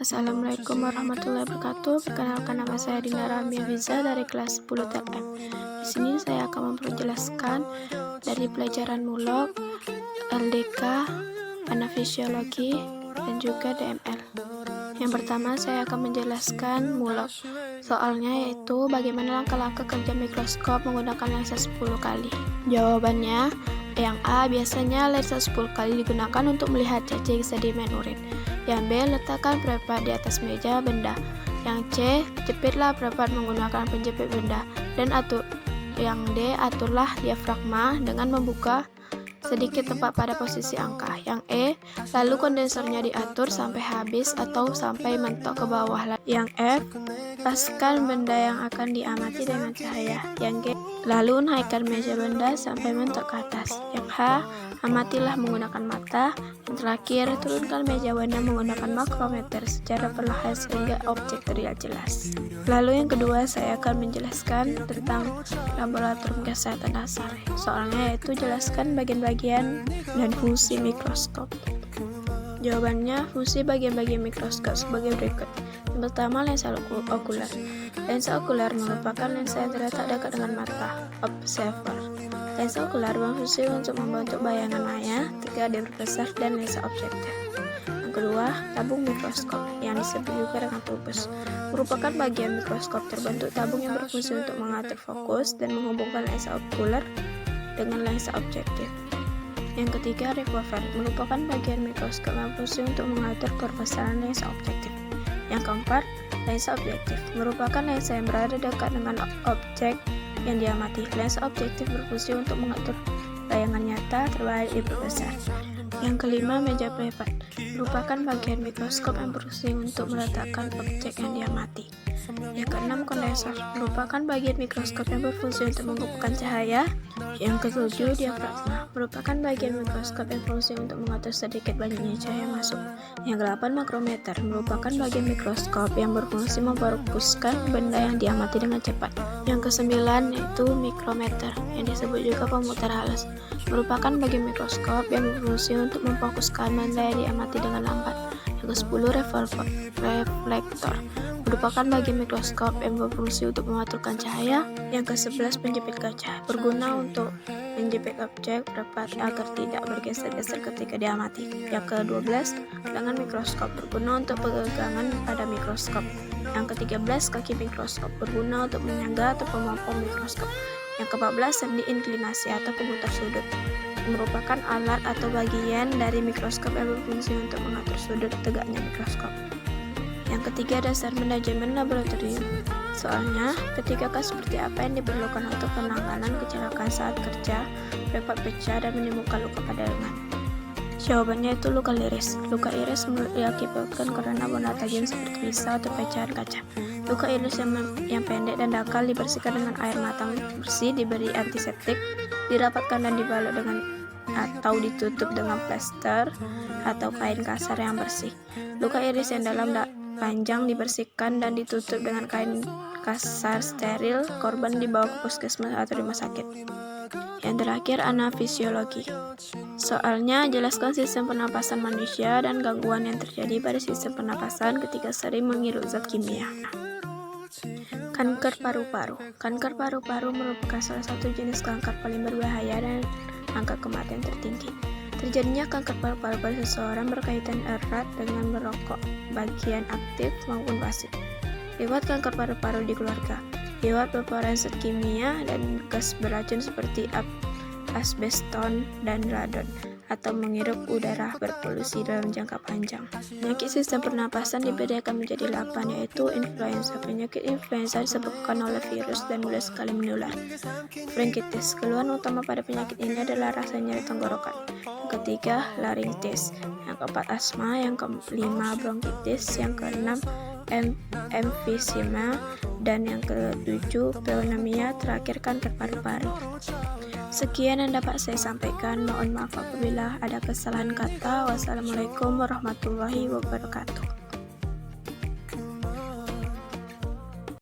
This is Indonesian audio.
Assalamualaikum warahmatullahi wabarakatuh. Perkenalkan, nama saya Dina Ramia Fiza dari kelas 10 TLM. Di sini saya akan memperjelaskan dari pelajaran mulok, LDK, anafisiologi, dan juga DML. Yang pertama saya akan menjelaskan mulok. Soalnya yaitu bagaimana langkah-langkah kerja mikroskop menggunakan lensa 10 kali. Jawabannya, yang A, biasanya lensa 10 kali digunakan untuk melihat cacing sedimen urin. Yang B, letakkan prepat di atas meja benda. Yang C, jepitlah prepat menggunakan penjepit benda. Dan yang D, aturlah diafragma dengan membuka sedikit tempat pada posisi angka. Yang E, lalu kondensernya diatur sampai habis atau sampai mentok ke bawah. Yang F, lepaskan benda yang akan diamati dengan cahaya. Yang G, lalu naikkan meja benda sampai mentok ke atas. Yang H, amatilah menggunakan mata. Yang terakhir, turunkan meja benda menggunakan makrometer secara perlahan sehingga objek terlihat jelas. Lalu yang kedua, saya akan menjelaskan tentang laboratorium kesehatan dasar. Soalnya yaitu jelaskan bagian-bagian dan fungsi mikroskop. Jawabannya, fungsi bagian-bagian mikroskop sebagai berikut. Yang pertama, lensa okuler. Lensa okuler merupakan lensa yang terletak dekat dengan mata, observer. Lensa okuler berfungsi untuk membentuk bayangan maya, 3D berbesar, dan lensa objektif. Yang kedua, tabung mikroskop, yang disebut juga dengan tubus, merupakan bagian mikroskop terbentuk tabung yang berfungsi untuk mengatur fokus dan menghubungkan lensa okuler dengan lensa objektif. Yang ketiga, revolver, merupakan bagian mikroskop yang berfungsi untuk mengatur kebesaran lensa objektif. Yang keempat, lensa objektif, merupakan lensa yang berada dekat dengan objek yang diamati. Lensa objektif berfungsi untuk mengatur bayangan nyata terbalik diperbesar. Yang kelima, meja prepat, merupakan bagian mikroskop yang berfungsi untuk meletakkan objek yang diamati. Yang keenam, kondensor, merupakan bagian mikroskop yang berfungsi untuk mengumpulkan cahaya. Yang ketujuh, diafragma, merupakan bagian mikroskop yang berfungsi untuk mengatur sedikit banyaknya cahaya masuk. Yang kedelapan, makrometer, merupakan bagian mikroskop yang berfungsi memfokuskan benda yang diamati dengan cepat. Yang kesembilan, yaitu mikrometer, yang disebut juga pemutar halus, merupakan bagian mikroskop yang berfungsi untuk memfokuskan benda yang diamati dengan lambat. Yang kesepuluh, reflektor, merupakan bagian mikroskop yang berfungsi untuk mengaturkan cahaya. Yang ke-11, penjepit kaca, berguna untuk menjepit objek prepat agar tidak bergeser-geser ketika diamati. Yang ke-12, gelangan mikroskop, berguna untuk pegangan pada mikroskop. Yang ke-13, kaki mikroskop, berguna untuk menyangga atau memompong mikroskop. Yang ke-14, sendi inklinasi atau pemutar sudut, merupakan alat atau bagian dari mikroskop yang berfungsi untuk mengatur sudut tegaknya mikroskop. Yang ketiga, dasar manajemen laboratorium. Soalnya, ketika seperti apa yang diperlukan untuk penanganan kecelakaan saat kerja, prepat pecah dan menimbulkan luka pada lengan. Jawabannya itu luka iris. Luka iris diakibatkan karena benda tajam seperti pisau atau pecahan kaca. Luka iris yang pendek dan dangkal dibersihkan dengan air matang bersih, diberi antiseptik, dirapatkan dan dibalut dengan atau ditutup dengan plester atau kain kasar yang bersih. Luka iris yang dalam panjang dibersihkan dan ditutup dengan kain kasar steril. Korban dibawa ke puskesmas atau rumah sakit. Yang terakhir, anafisiologi. Soalnya jelaskan sistem pernapasan manusia dan gangguan yang terjadi pada sistem pernapasan ketika sering menghirup zat kimia. Kanker paru-paru. Kanker paru-paru merupakan salah satu jenis kanker paling berbahaya dan angka kematian tertinggi. Terjadinya kanker paru-paru pada seseorang berkaitan erat dengan merokok, bagian aktif maupun pasif. Lewat kanker paru-paru di keluarga, lewat paparan zat kimia dan gas beracun seperti asbeston dan radon, atau menghirup udara berpolusi dalam jangka panjang. Penyakit sistem pernapasan dibedakan menjadi 8, yaitu influenza. Penyakit influenza disebabkan oleh virus dan mudah sekali menular. Bronkitis, keluhan utama pada penyakit ini adalah rasa nyeri tenggorokan. Yang ketiga, laringitis. Yang keempat, asma. Yang kelima, bronkitis. Yang keenam, emfisema. Dan yang ketujuh, pneumonia. Terakhir, kanker paru-paru. Sekian yang dapat saya sampaikan. Mohon maaf apabila ada kesalahan kata. Wassalamualaikum warahmatullahi wabarakatuh.